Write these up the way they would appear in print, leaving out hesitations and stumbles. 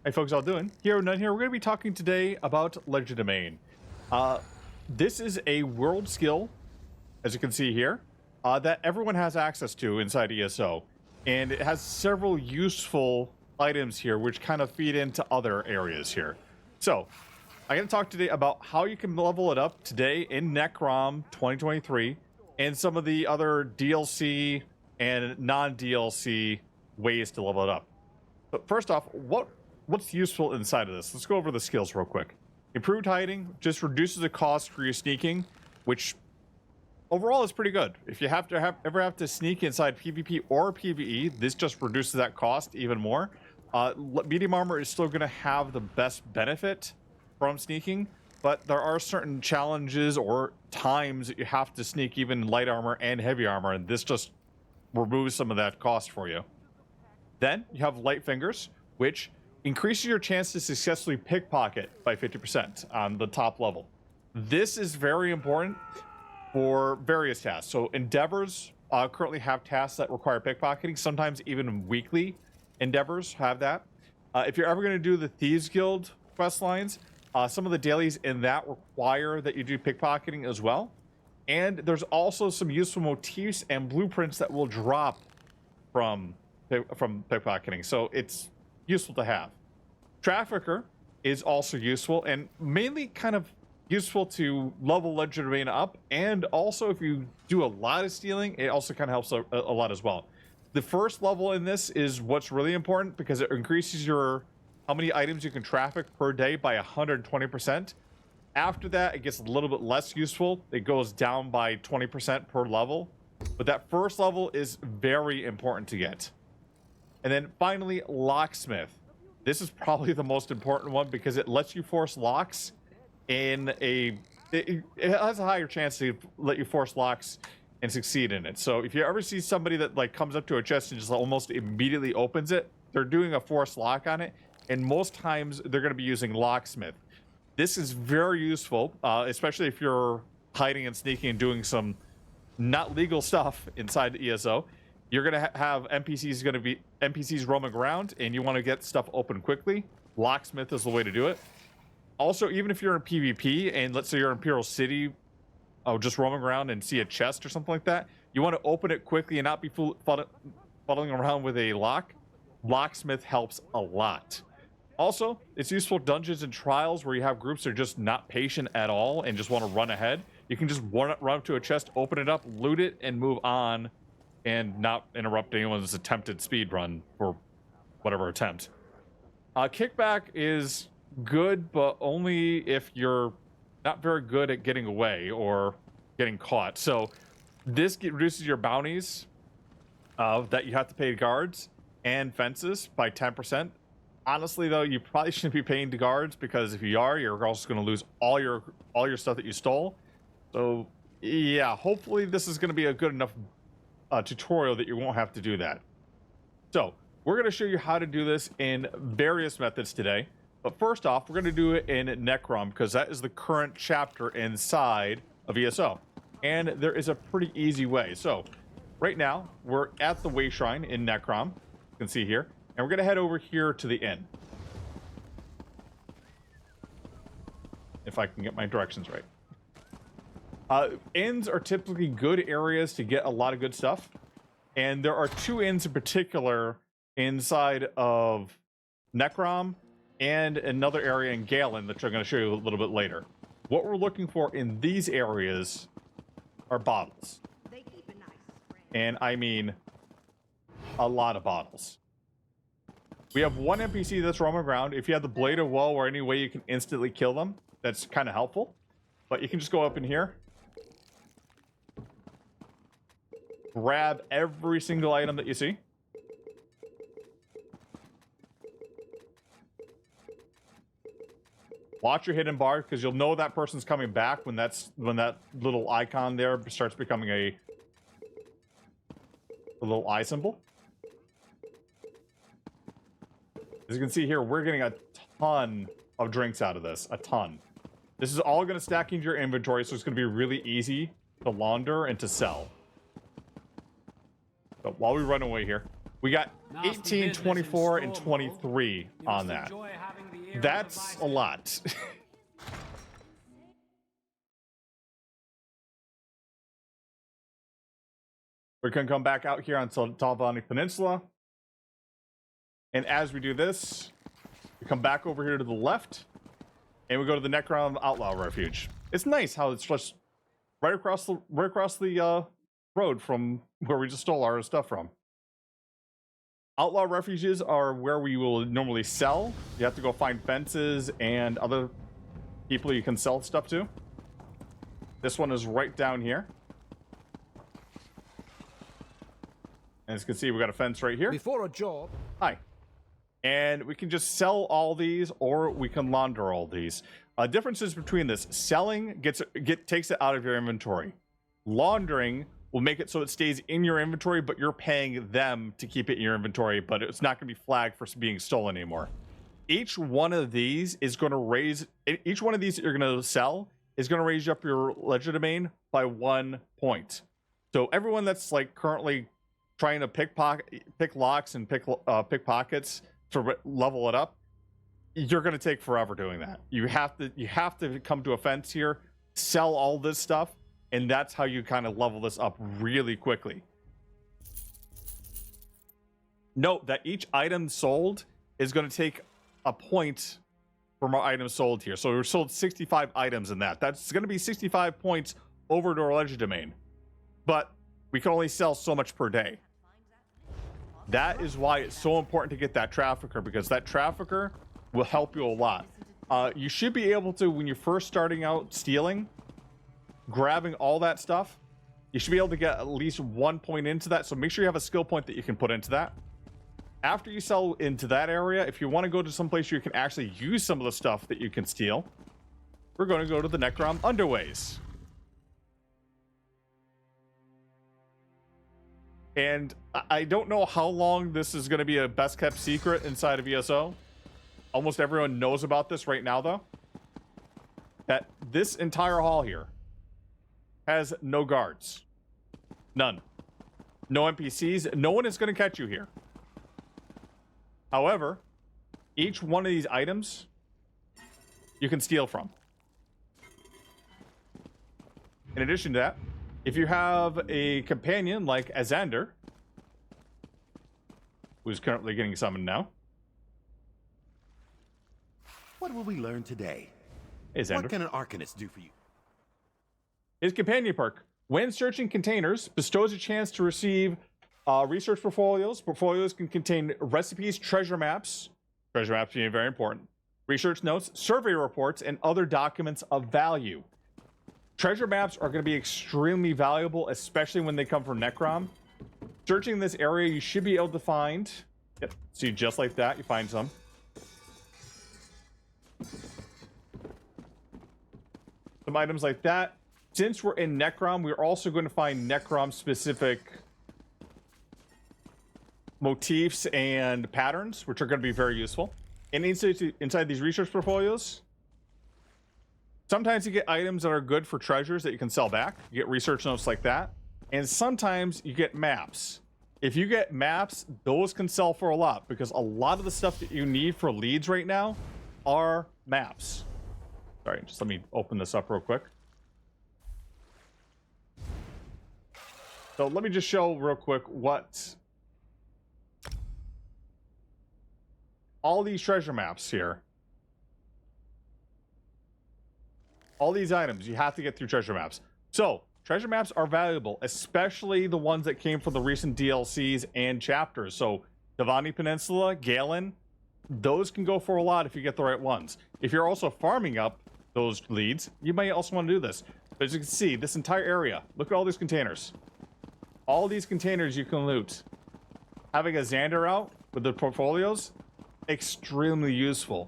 Hey folks, how doing? Here, None here. We're going to be talking today about Legerdemain. This is a world skill, as you can see here, that everyone has access to inside ESO. And it has several useful items here, which kind of feed into other areas here. So, I'm going to talk today about how you can level it up today in Necrom 2023, and some of the other DLC and non-DLC ways to level it up. But first off, what's useful inside of this? Let's go over the skills real quick. Improved hiding just reduces the cost for your sneaking, which overall is pretty good. If you ever have to sneak inside PvP or PvE, this just reduces that cost even more. Medium armor is still going to have the best benefit from sneaking, but there are certain challenges or times that you have to sneak even light armor and heavy armor, and this just removes some of that cost for you. Then you have light fingers, which increases your chance to successfully pickpocket by 50% on the top level. This is very important for various tasks. So endeavors currently have tasks that require pickpocketing. Sometimes even weekly endeavors have that. If you're ever going to do the Thieves Guild quest lines, some of the dailies in that require that you do pickpocketing as well. And there's also some useful motifs and blueprints that will drop from pickpocketing, so it's useful to have. Trafficker is also useful, and mainly kind of useful to level Legerdemain up, and also if you do a lot of stealing, it also kind of helps a lot as well. The first level in this is what's really important because it increases how many items you can traffic per day by 120%. After that, it gets a little bit less useful. It goes down by 20% per level, but that first level is very important to get. And then finally, locksmith. This is probably the most important one because it lets you force locks in it has a higher chance to let you force locks and succeed in it. So if you ever see somebody that like comes up to a chest and just almost immediately opens it, they're doing a forced lock on it, and most times they're going to be using locksmith. This is very useful, especially if you're hiding and sneaking and doing some not legal stuff inside the ESO. You're going to have NPCs roaming around, and you want to get stuff open quickly. Locksmith is the way to do it. Also, even if you're in PvP, and let's say you're in Imperial City, just roaming around and see a chest or something like that, you want to open it quickly and not be fuddling around with a lock. Locksmith helps a lot. Also, it's useful dungeons and trials where you have groups that are just not patient at all and just want to run ahead. You can just run up to a chest, open it up, loot it, and move on, and not interrupt anyone's attempted speed run for whatever attempt. Kickback is good, but only if you're not very good at getting away or getting caught. So this reduces your bounties that you have to pay to guards and fences by 10%. Honestly, though, you probably shouldn't be paying to guards, because if you are, you're also going to lose all your stuff that you stole. So yeah, hopefully this is going to be a good enough tutorial that you won't have to do that. So we're going to show you how to do this in various methods today, but first off, we're going to do it in Necrom because that is the current chapter inside of ESO, and there is a pretty easy way. So right now we're at the way shrine in Necrom, you can see here, and we're going to head over here to the inn, if I can get my directions right. Inns are typically good areas to get a lot of good stuff, and there are two inns in particular inside of Necrom and another area in Galen that I'm going to show you a little bit later. What we're looking for in these areas are bottles, and I mean a lot of bottles. We have one NPC that's roaming around. If you have the Blade of Woe or any way you can instantly kill them, that's kind of helpful, but you can just go up in here, grab every single item that you see. Watch your hidden bar, because you'll know that person's coming back when that little icon there starts becoming a little eye symbol. As you can see here, we're getting a ton of drinks out of this. A ton. This is all going to stack into your inventory, so it's going to be really easy to launder and to sell. So while we run away here, We got 18, 24, and 23 on that. That's a lot. We're going to come back out here on Talvani Peninsula. And as we do this, we come back over here to the left, and we go to the Necrom Outlaw Refuge. It's nice how it's just right across the road from where we just stole our stuff from. Outlaw refuges are where we will normally sell. You have to go find fences and other people you can sell stuff to. This one is right down here. And as you can see, we got a fence right here. Before a job. Hi. And we can just sell all these, or we can launder all these. Differences between this: selling takes it out of your inventory. Laundering will make it so it stays in your inventory, but you're paying them to keep it in your inventory, but it's not going to be flagged for being stolen anymore. Each one of these is going to raise, each one of these that you're going to sell is going to raise up your Legerdemain by 1 point. So everyone that's like currently trying to pick locks and pickpockets to level it up, you're going to take forever doing that. You have to come to a fence here, sell all this stuff, and that's how you kind of level this up really quickly. Note that each item sold is going to take a point from our items sold here. So we sold 65 items in that. That's going to be 65 points over to our Legerdemain. But we can only sell so much per day. That is why it's so important to get that trafficker, because that trafficker will help you a lot. You should be able to, when you're first starting out stealing, grabbing all that stuff, you should be able to get at least 1 point into that. So make sure you have a skill point that you can put into that. After you sell into that area, if you want to go to some place you can actually use some of the stuff that you can steal, we're going to go to the Necrom Underways. And I don't know how long this is going to be a best kept secret inside of ESO. Almost everyone knows about this right now, though. That this entire hall here has no guards. None. No NPCs. No one is going to catch you here. However, each one of these items you can steal from. In addition to that, if you have a companion like Azander, who's currently getting summoned now. What will we learn today? Hey, Azander. What can an Arcanist do for you? His companion perk, when searching containers, bestows a chance to receive research portfolios. Portfolios can contain recipes, treasure maps being very important, research notes, survey reports, and other documents of value. Treasure maps are going to be extremely valuable, especially when they come from Necrom. Searching this area, you should be able to find, yep, see, just like that, you find some. Some items like that. Since we're in Necrom, we're also going to find Necrom-specific motifs and patterns, which are going to be very useful. And inside these research portfolios, sometimes you get items that are good for treasures that you can sell back. You get research notes like that. And sometimes you get maps. If you get maps, those can sell for a lot, because a lot of the stuff that you need for leads right now are maps. Sorry, just let me open this up real quick. So let me just show real quick what all these treasure maps here. All these items, you have to get through treasure maps. So, treasure maps are valuable, especially the ones that came from the recent DLCs and chapters. So, Talvani Peninsula, Galen, those can go for a lot if you get the right ones. If you're also farming up those leads, you may also want to do this. But as you can see, this entire area, look at all these containers. All these containers you can loot. Having a Xander out with the portfolios, extremely useful.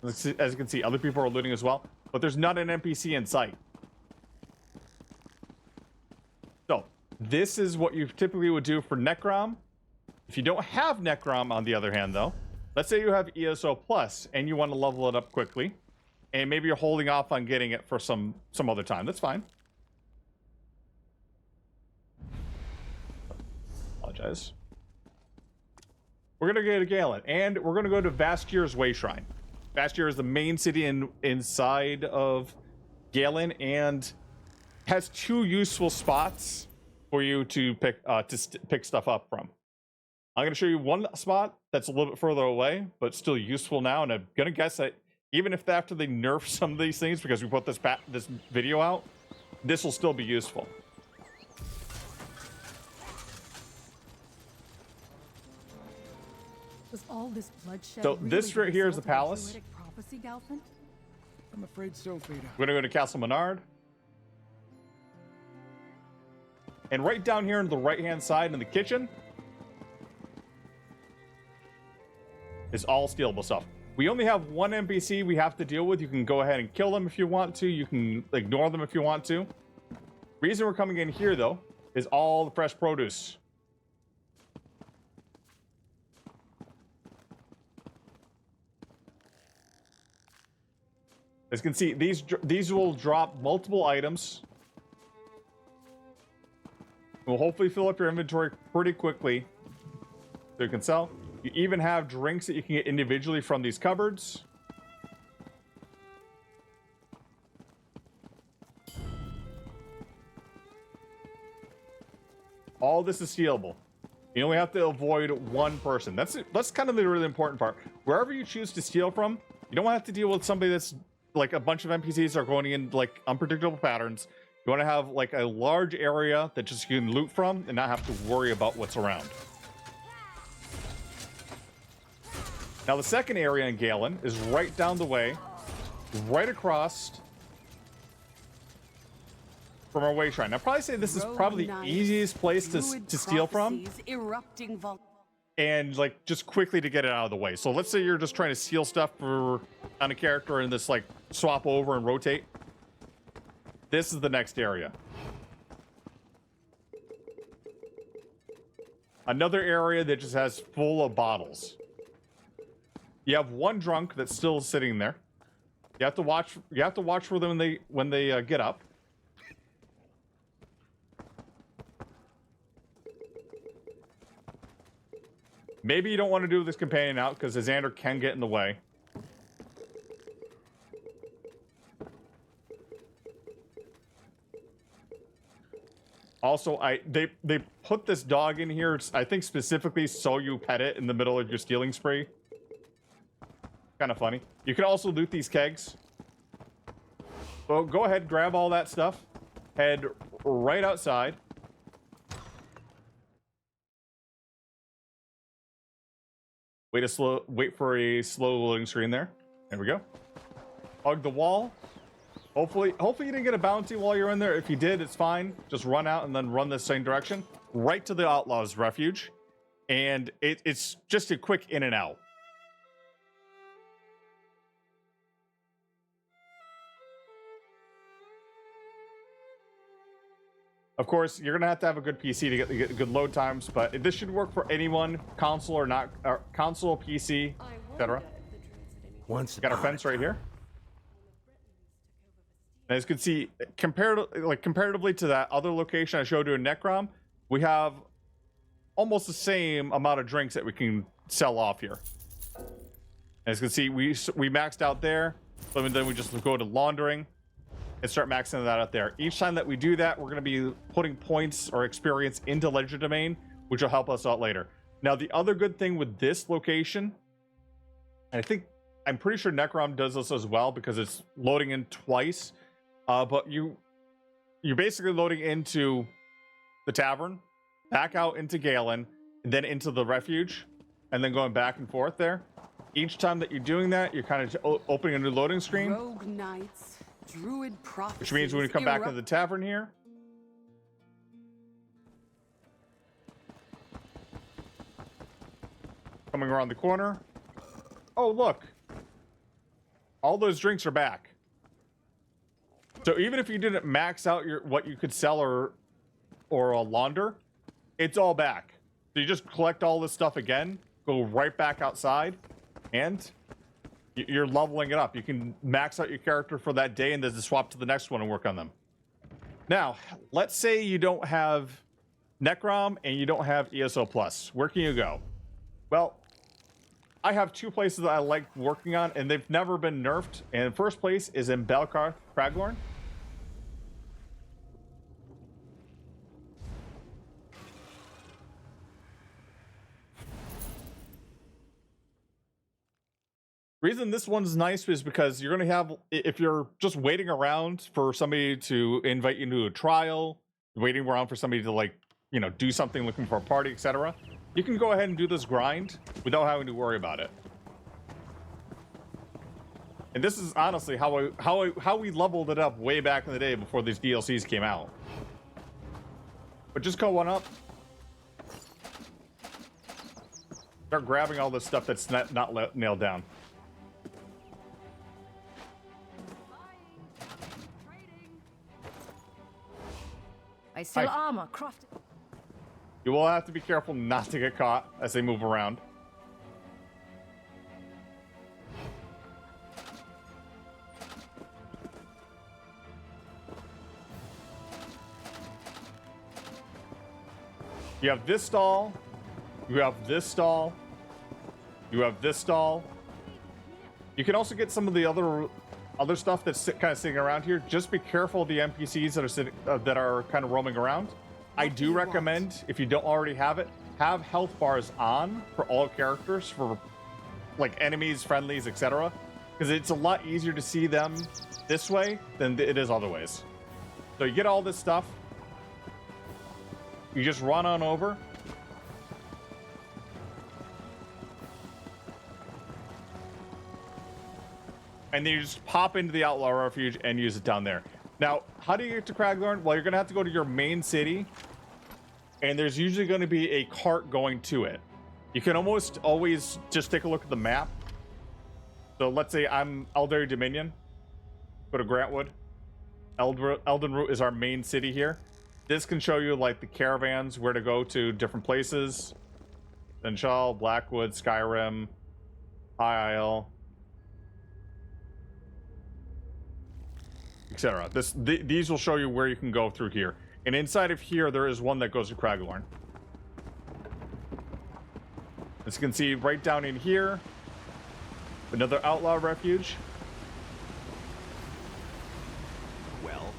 As you can see, other people are looting as well, but there's not an NPC in sight. So, this is what you typically would do for Necrom. If you don't have Necrom, on the other hand, though, let's say you have ESO Plus and you want to level it up quickly, and maybe you're holding off on getting it for some other time. That's fine. apologize. We're gonna go to Galen, and we're gonna go to Vastir's Way Shrine. Vastir is the main city inside of Galen, and has 2 useful spots for you to pick stuff up from. I'm gonna show you one spot that's a little bit further away, but still useful now. And I'm gonna guess that even if after they nerf some of these things, because we put this video out, this will still be useful. Was all this bloodshed So really this right here is the result of a palace. druidic prophecy, Galfin? I'm afraid so, Frida. We're gonna go to Castle Menard. And right down here on the right-hand side in the kitchen is all stealable stuff. We only have one NPC we have to deal with. You can go ahead and kill them if you want to. You can ignore them if you want to. Reason we're coming in here, though, is all the fresh produce. As you can see, these will drop multiple items. Will hopefully fill up your inventory pretty quickly, so you can sell. You even have drinks that you can get individually from these cupboards. All this is stealable. You only have to avoid one person. That's kind of the really important part. Wherever you choose to steal from, you don't have to deal with somebody that's like a bunch of NPCs are going in like unpredictable patterns. You want to have like a large area that just you can loot from and not have to worry about what's around. Now the second area in Galen is right down the way, right across from our way shrine. I'd probably say this is probably the easiest place to steal from. And like just quickly to get it out of the way. So let's say you're just trying to steal stuff on a character and this like swap over and rotate. This is the next area. Another area that just has full of bottles. You have one drunk that's still sitting there. You have to watch. You have to watch for them when they get up. Maybe you don't want to do this companion out because the Xander can get in the way. Also, they put this dog in here, I think specifically so you pet it in the middle of your stealing spree. Kind of funny. You can also loot these kegs. So go ahead, grab all that stuff. Head right outside. Wait for a slow loading screen there. There we go. Hug the wall. Hopefully you didn't get a bounty while you're in there. If you did, it's fine. Just run out and then run the same direction. Right to the Outlaws' Refuge. And it's just a quick in and out. Of course, you're gonna have a good PC to get good load times, but this should work for anyone, console or not, or console, PC, etc. Got our fence right here. And as you can see, comparatively to that other location I showed you in Necrom, we have almost the same amount of drinks that we can sell off here. As you can see, we maxed out there, so then we just go to laundering and start maxing that out there. Each time that we do that, we're going to be putting points or experience into Legerdemain, which will help us out later. Now, the other good thing with this location, and I'm pretty sure Necrom does this as well because it's loading in twice, but you're basically loading into the tavern, back out into Galen, and then into the refuge, and then going back and forth there. Each time that you're doing that, you're kind of opening a new loading screen. Rogue knights, druid Which means when you come back to the tavern here, coming around the corner, oh look, all those drinks are back. So even if you didn't max out what you could sell or launder, it's all back. So you just collect all this stuff again, go right back outside, and you're leveling it up. You can max out your character for that day and then just swap to the next one and work on them. Now, let's say you don't have Necrom, and you don't have ESO plus. Where can you go? Well, I have two places that I like working on, and they've never been nerfed. And first place is in Belkarth, Craglorn. Reason this one's nice is because you're going to have, if you're just waiting around for somebody to invite you to a trial, waiting around for somebody to, like, you know, do something, looking for a party, etc., you can go ahead and do this grind without having to worry about it. And this is honestly how we leveled it up way back in the day before these DLCs came out. But just go one up. Start grabbing all this stuff that's not nailed down. I sell Hi. armor crafted. You will have to be careful not to get caught as they move around. You have this stall. You have this stall. You have this stall. You can also get some of the other stuff that's kind of sitting around here. Just be careful of the NPCs that are sitting that are kind of roaming around. I do recommend, if you don't already have it, have health bars on for all characters, for like enemies, friendlies, etc. Because it's a lot easier to see them this way than it is other ways. So you get all this stuff. You just run on over. And then you just pop into the Outlaw Refuge and use it down there. Now, how do you get to Craglorn? Well, you're going to have to go to your main city. And there's usually going to be a cart going to it. You can almost always just take a look at the map. So let's say I'm Elderry Dominion. Go to Grantwood. Eldenroot is our main city here. This can show you like the caravans, where to go to different places. Senchal, Blackwood, Skyrim, High Isle, etc. These will show you where you can go through here. And inside of here, there is one that goes to Craglorn. As you can see, right down in here, another Outlaw Refuge. Well,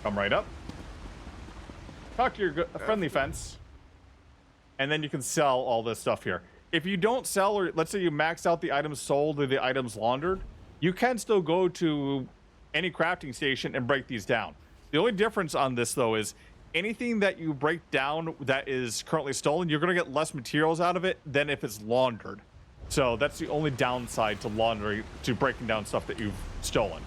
Come right up. Talk to your friendly fence. And then you can sell all this stuff here. If you don't sell, or let's say you max out the items sold or the items laundered, you can still go to any crafting station and break these down. The only difference on this, though, is anything that you break down that is currently stolen, you're going to get less materials out of it than if it's laundered. So that's the only downside to laundry, to breaking down stuff that you've stolen.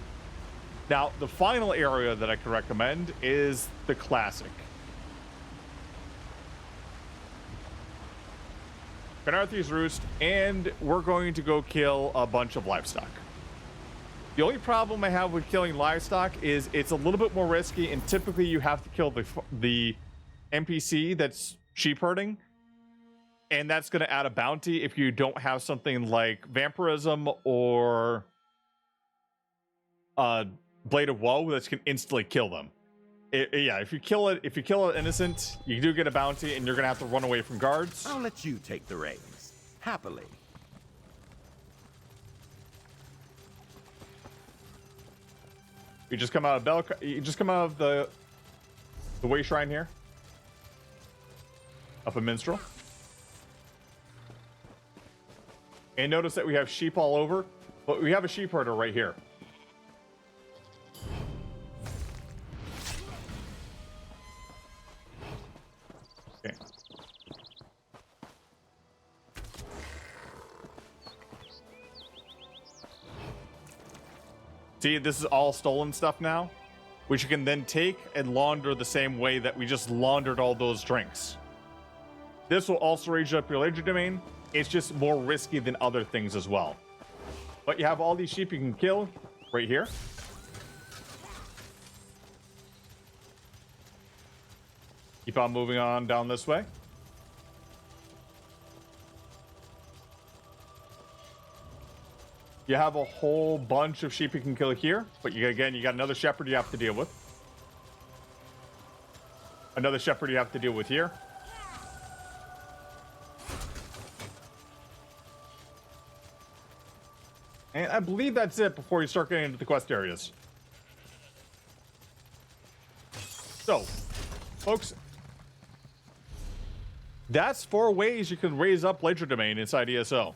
Now, the final area that I can recommend is the Classic. Khenarthi's Roost, and we're going to go kill a bunch of livestock. The only problem I have with killing livestock is it's a little bit more risky, and typically you have to kill the NPC that's sheep herding, and that's going to add a bounty if you don't have something like vampirism or Blade of Woe that can instantly kill them. Yeah, if you kill it innocent, you do get a bounty, and you're going to have to run away from guards. I'll let you take the reins. Happily. You just come out of the Way Shrine here. Up a minstrel. And notice that we have sheep all over, but we have a sheep herder right here. Okay. See, this is all stolen stuff now, which you can then take and launder the same way that we just laundered all those drinks. This will also raise up your Legerdemain. It's just more risky than other things as well. But you have all these sheep you can kill right here. Keep on moving on down this way. You have a whole bunch of sheep you can kill here, but you got another shepherd you have to deal with. another shepherd you have to deal with here. And I believe that's it before you start getting into the quest areas. So, folks, that's 4 ways you can raise up Legerdemain inside ESO.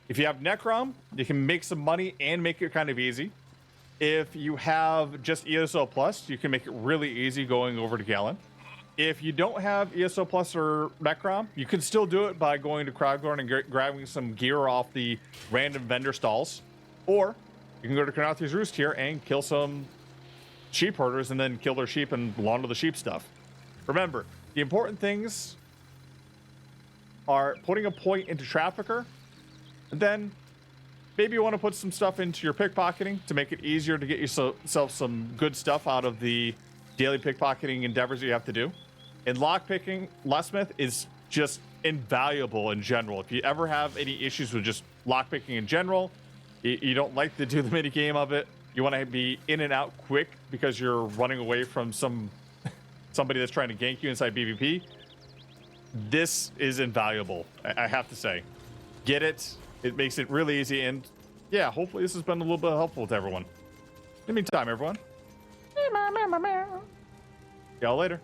If you have Necrom, you can make some money and make it kind of easy. If you have just ESO Plus, you can make it really easy going over to Galen. If you don't have ESO Plus or Necrom, you can still do it by going to Craglorn and grabbing some gear off the random vendor stalls. Or you can go to khenarthi's roost here and kill some sheep herders and then kill their sheep and launder the sheep stuff. Remember, the important things are putting a point into trafficker, and then maybe you want to put some stuff into your pickpocketing to make it easier to get yourself some good stuff out of the daily pickpocketing endeavors that you have to do. And lockpicking, Locksmith is just invaluable in general. If you ever have any issues with just lockpicking in general, you don't like to do the mini game of it, you want to be in and out quick because you're running away from somebody that's trying to gank you inside PvP, this is invaluable, I have to say. Get it. It makes it really easy, and yeah, hopefully this has been a little bit helpful to everyone. In the meantime, everyone, y'all later.